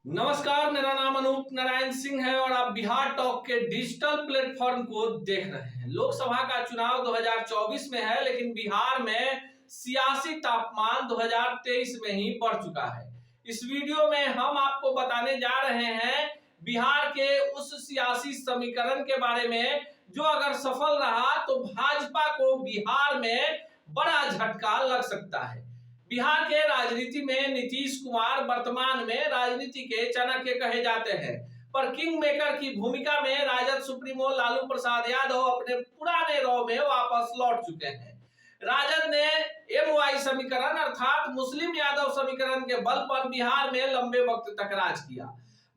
नमस्कार, मेरा नाम अनूप नारायण सिंह है और आप बिहार टॉक के डिजिटल प्लेटफॉर्म को देख रहे हैं। लोकसभा का चुनाव 2024 में है, लेकिन बिहार में सियासी तापमान 2023 में ही बढ़ चुका है। इस वीडियो में हम आपको बताने जा रहे हैं बिहार के उस सियासी समीकरण के बारे में जो अगर सफल रहा तो भाजपा को बिहार में बड़ा झटका लग सकता है। बिहार के राजनीति में नीतीश कुमार वर्तमान में राजनीति के चाणक्य कहे जाते हैं, पर किंग मेकर की भूमिका में राजद सुप्रीमो लालू प्रसाद यादव अपने पुराने रॉ में वापस लौट चुके हैं। राजद ने एमवाई समीकरण अर्थात मुस्लिम यादव समीकरण के बल पर बिहार में लंबे वक्त तक राज किया।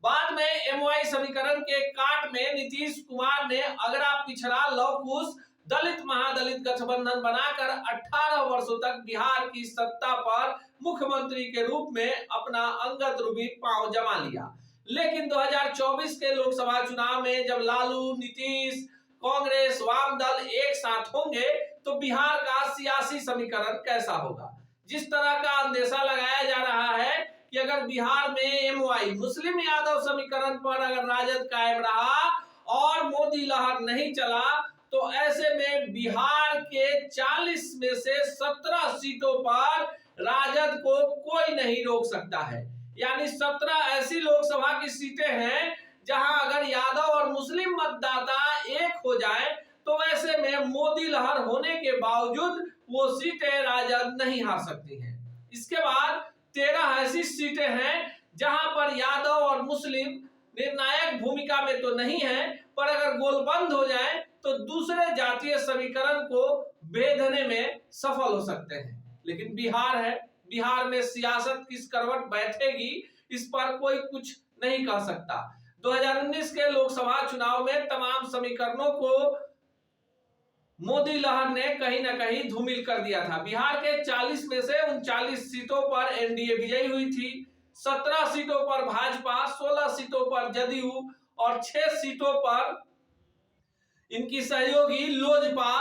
बाद में एमवाई समीकरण के काट में नीतीश कुमार ने अगरा पिछड़ा लव कुश दलित महादलित गठबंधन बनाकर 18 वर्षों तक बिहार की सत्ता पर मुख्यमंत्री के रूप में अपना अंगत रूपी पांव जमा लिया। लेकिन 2024 के लोकसभा चुनाव में जब लालू, नीतीश, कांग्रेस, वाम दल एक साथ होंगे तो बिहार का सियासी समीकरण कैसा होगा। जिस तरह का अंदेशा लगाया जा रहा है कि अगर बिहार में एमवाई मुस्लिम यादव समीकरण पर अगर राजद कायम रहा और मोदी लहर नहीं चला तो ऐसे में बिहार के 40 में से 17 सीटों पर राजद को कोई नहीं रोक सकता है। यानी 17 ऐसी लोकसभा की सीटें हैं जहां अगर यादव और मुस्लिम मतदाता एक हो जाए तो वैसे में मोदी लहर होने के बावजूद वो सीटें राजद नहीं हार सकती हैं। इसके बाद 13 ऐसी सीटें हैं जहां पर यादव और मुस्लिम निर्णायक भूमिका में तो नहीं है, पर अगर गोलबंद हो जाए तो दूसरे जातीय समीकरण को भेदने में सफल हो सकते हैं। लेकिन बिहार है, बिहार में सियासत किस करवट बैठेगी इस पर कोई कुछ नहीं कह सकता। 2019 के लोकसभा चुनाव में तमाम समीकरणों को मोदी लहर ने कहीं ना कहीं धूमिल कर दिया था। बिहार के 40 में से 39 सीटों पर एनडीए विजयी हुई थी, 17 सीटों पर भाजपा, 16 सीटों पर जदयू और 6 सीटों पर इनकी सहयोगी लोजपा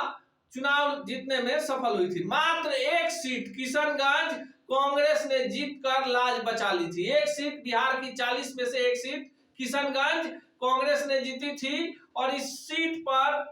चुनाव जीतने में सफल हुई थी। मात्र एक सीट किशनगंज कांग्रेस ने जीतकर लाज बचा ली थी। एक सीट बिहार की 40 में से एक सीट किशनगंज कांग्रेस ने जीती थी और इस सीट पर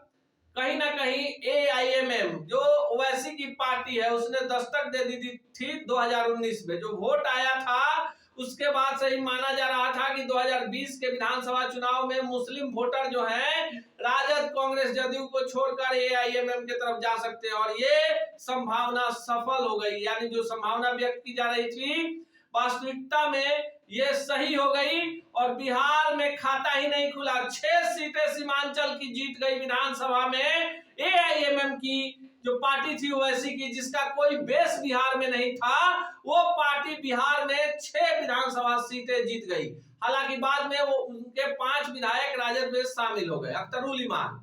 कहीं ना कहीं एआईएमएम जो ओवैसी की पार्टी है उसने दस्तक दे दी थी। 2019 में जो वोट आया था उसके बाद से ही माना जा रहा था कि 2020 के विधानसभा चुनाव में मुस्लिम वोटर जो हैं राजद, कांग्रेस, जदयू को छोड़कर एआईएमएम की तरफ जा सकते हैं और ये संभावना सफल हो गई। यानी जो संभावना व्यक्त की जा रही थी वास्तविकता में ये सही हो गई और बिहार में खाता ही नहीं खुला। 6 सीटें सीमांचल की जीत गई विधानसभा में एआईएमएम की जो पार्टी थी ओवैसी की, जिसका कोई बेस बिहार में नहीं था, वो पार्टी बिहार में 6 विधानसभा सीटें जीत गई। हालांकि बाद में वो उनके 5 विधायक राजद में शामिल हो गए। अख्तरुल इमान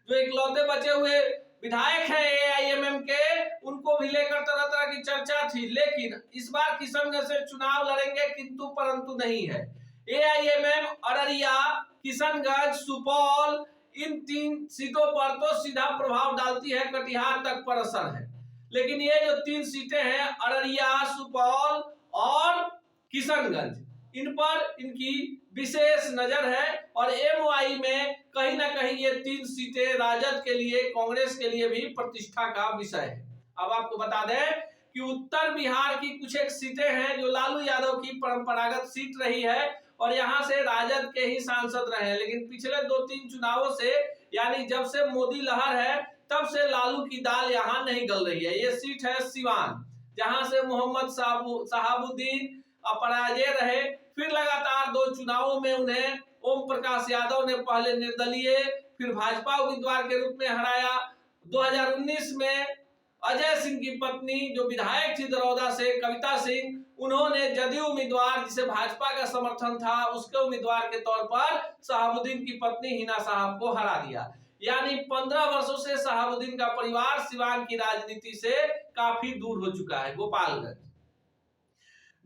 जो इकलौते बचे हुए विधायक हैं एआईएमएम के, उनको भी लेकर तरह तरह की चर्चा थी। लेकिन इस बार किशनगंज से चुनाव लड़ेंगे किंतु परंतु नहीं है। एआईएमएम अररिया, किशनगंज, सुपौल इन 3 सीटों पर तो सीधा प्रभाव डालती है, कटिहार तक पर असर है। लेकिन ये जो 3 सीटें हैं अररिया, सुपौल और किशनगंज, इन पर इनकी विशेष नजर है और एमवाई में कहीं ना कहीं ये 3 सीटें राजद के लिए, कांग्रेस के लिए भी प्रतिष्ठा का विषय है। अब आपको बता दें कि उत्तर बिहार की कुछ एक सीटें हैं जो लालू यादव की परंपरागत सीट रही है और यहां से राजद के ही सांसद रहे हैं। लेकिन पिछले 2-3 चुनावों से, यानी जब से मोदी लहर है तब से लालू की दाल यहां नहीं गल रही है। ये सीट है सिवान, जहां से मोहम्मद शहाबुद्दीन पराजय रहे। फिर लगातार 2 चुनावों में उन्हें ओम प्रकाश यादव ने पहले निर्दलीय फिर भाजपा उम्मीदवार के रूप में हराया। 2019 में अजय सिंह की पत्नी जो विधायक थी दरौदा से, कविता सिंह, उन्होंने जदयू उम्मीदवार जिसे भाजपा का समर्थन था उसके उम्मीदवार के तौर पर शहाबुद्दीन की पत्नी हिना साहब को हरा दिया। यानी 15 वर्षों से शहाबुद्दीन का परिवार सिवान की राजनीति से काफी दूर हो चुका है।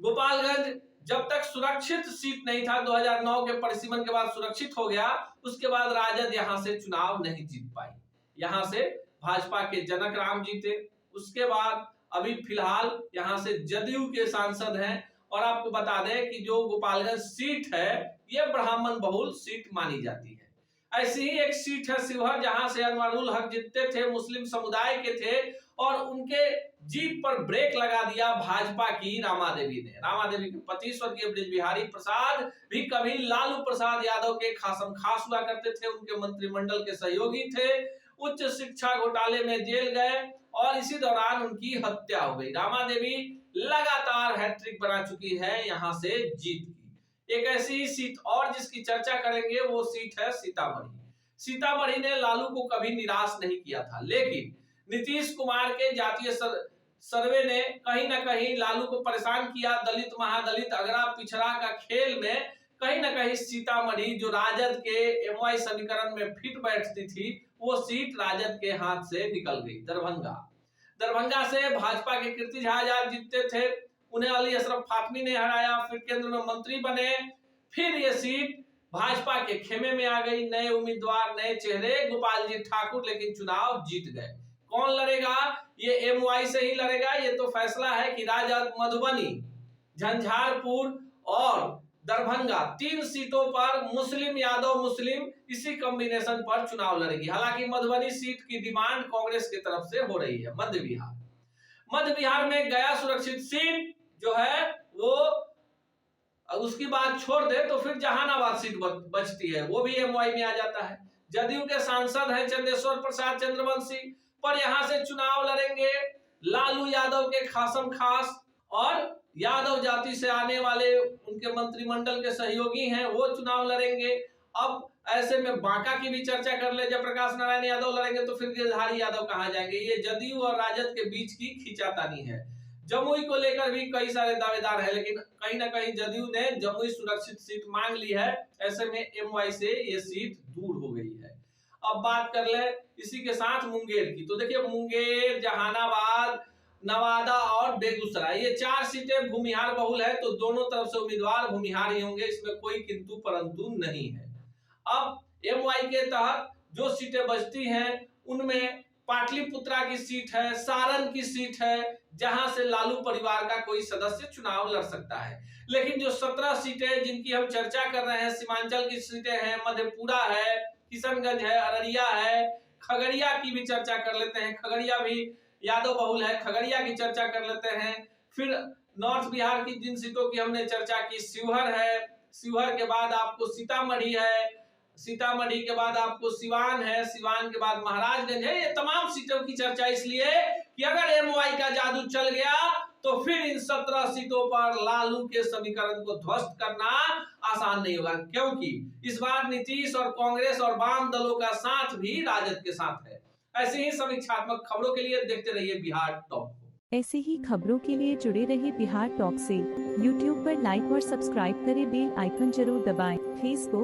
गोपालगंज जब तक सुरक्षित सीट नहीं था, 2009 के परिसीमन के बाद सुरक्षित हो गया, उसके बाद राजद यहां से चुनाव नहीं जीत पाई। यहां से भाजपा के जनक राम जीते, उसके बाद अभी फिलहाल यहां से जदयू के सांसद हैं और आपको बता दें कि जो गोपालगंज सीट है ये ब्राह्मण बहुल सीट मानी जाती है। ऐसी ही एक सीट है शिवहर, जहां से अनवरुल हक जीतते थे, मुस्लिम समुदाय के थे, और उनके जीत पर ब्रेक लगा दिया भाजपा की रामा देवी ने। रामा देवी के पति स्वर्गीय बृज बिहारी प्रसाद भी कभी लालू प्रसाद यादव के खासम खास हुआ करते थे, उनके मंत्रिमंडल के सहयोगी थे, उच्च शिक्षा घोटाले में जेल गए और इसी दौरान उनकी हत्या हो गई। रामा देवी लगातार हैट्रिक बना चुकी है यहां से जीत की। एक ऐसी ही सीट और जिसकी चर्चा करेंगे वो सीट है सीतामढ़ी। सीतामढ़ी ने लालू को कभी निराश नहीं किया था, लेकिन नीतीश कुमार के जातीय सर्वे ने कहीं ना कहीं लालू को परेशान किया। दलित महादलित अगड़ा पिछड़ा का खेल में कहीं ना कहीं सीतामढ़ी, जो राजद के एमवाई समीकरण में फिट बैठती थी, वो सीट राजद के हाथ से निकल गई। दरभंगा से भाजपा के कीर्ति झा आजाद जीतते थे, उन्हें अली अशरफ फातमी ने हराया, फिर केंद्र में मंत्री बने, फिर ये सीट भाजपा के खेमे में आ गई। नए उम्मीदवार, नए चेहरे, गोपाल जी ठाकुर लेकिन चुनाव जीत गए। कौन लड़ेगा? ये एमवाई से ही लड़ेगा। ये तो फैसला है कि राजद मधुबनी, झंझारपुर और दरभंगा 3 सीटों पर मुस्लिम यादव मुस्लिम इसी कॉम्बिनेशन पर चुनाव लड़ेगी। हालांकि मधुबनी सीट की डिमांड कांग्रेस की तरफ से हो रही है। मध्य बिहार में गया सुरक्षित सीट जो है वो उसकी बात छोड़ दे तो फिर जहानाबाद सीट बचती है, वो भी एमवाई में आ जाता है। जदयू के सांसद हैं चंदेश्वर प्रसाद चंद्रवंशी, पर यहां से चुनाव लड़ेंगे लालू यादव के खासम खास, और यादव जाति से आने वाले उनके मंत्रिमंडल के सहयोगी हैं, वो चुनाव लड़ेंगे। अब ऐसे में बांका की भी चर्चा कर ले, जयप्रकाश नारायण यादव लड़ेंगे तो फिर गिरधारी यादव कहां जाएंगे? ये जदयू और राजद के बीच की खींचातानी है। जमुई को लेकर भी कई सारे दावेदार हैं, लेकिन कहीं ना कहीं जदयू ने जमुई सुरक्षित सीट मांग ली है। ऐसे में एमवाई से ये सीट दूर हो गई है। अब बात कर ले इसी के साथ मुंगेर की, तो देखिए मुंगेर, जहानाबाद, नवादा और बेगूसराय, ये 4 सीटें भूमिहार बहुल है, तो दोनों तरफ से उम्मीदवार भूमिहार ही होंगे, इसमें कोई किंतु परंतु नहीं है। अब एमवाई के तहत जो सीटें बचती हैं उनमें पाटलिपुत्रा की सीट है, सारण की सीट है, जहां से लालू परिवार का कोई सदस्य चुनाव लड़ सकता है। लेकिन जो 17 सीटें जिनकी हम चर्चा कर रहे हैं, सीमांचल की सीटें हैं, मधेपुरा है, किशनगंज है, अररिया है, खगड़िया की भी चर्चा कर लेते हैं, खगड़िया भी यादव बहुल है, खगड़िया की चर्चा कर लेते हैं। फिर नॉर्थ बिहार की जिन सीटों की हमने चर्चा की, शिवहर है, शिवहर के बाद आपको सीतामढ़ी है, सीतामढ़ी के बाद आपको सिवान है, सिवान के बाद महाराजगंज है। ये तमाम सीटों की चर्चा इसलिए कि अगर एमवाई का जादू चल गया तो फिर इन 17 सीटों पर लालू के समीकरण को ध्वस्त करना आसान नहीं होगा, क्योंकि इस बार नीतीश और कांग्रेस और वाम दलों का साथ भी राजद के साथ है। ऐसे ही समीक्षात्मक खबरों के लिए देखते रहिए बिहार टॉप। ऐसे ही खबरों के लिए जुड़े रहिए बिहार टॉप से। यूट्यूब पर लाइक और सब्सक्राइब करें, बेल आइकन जरूर दबाएं। फेसबुक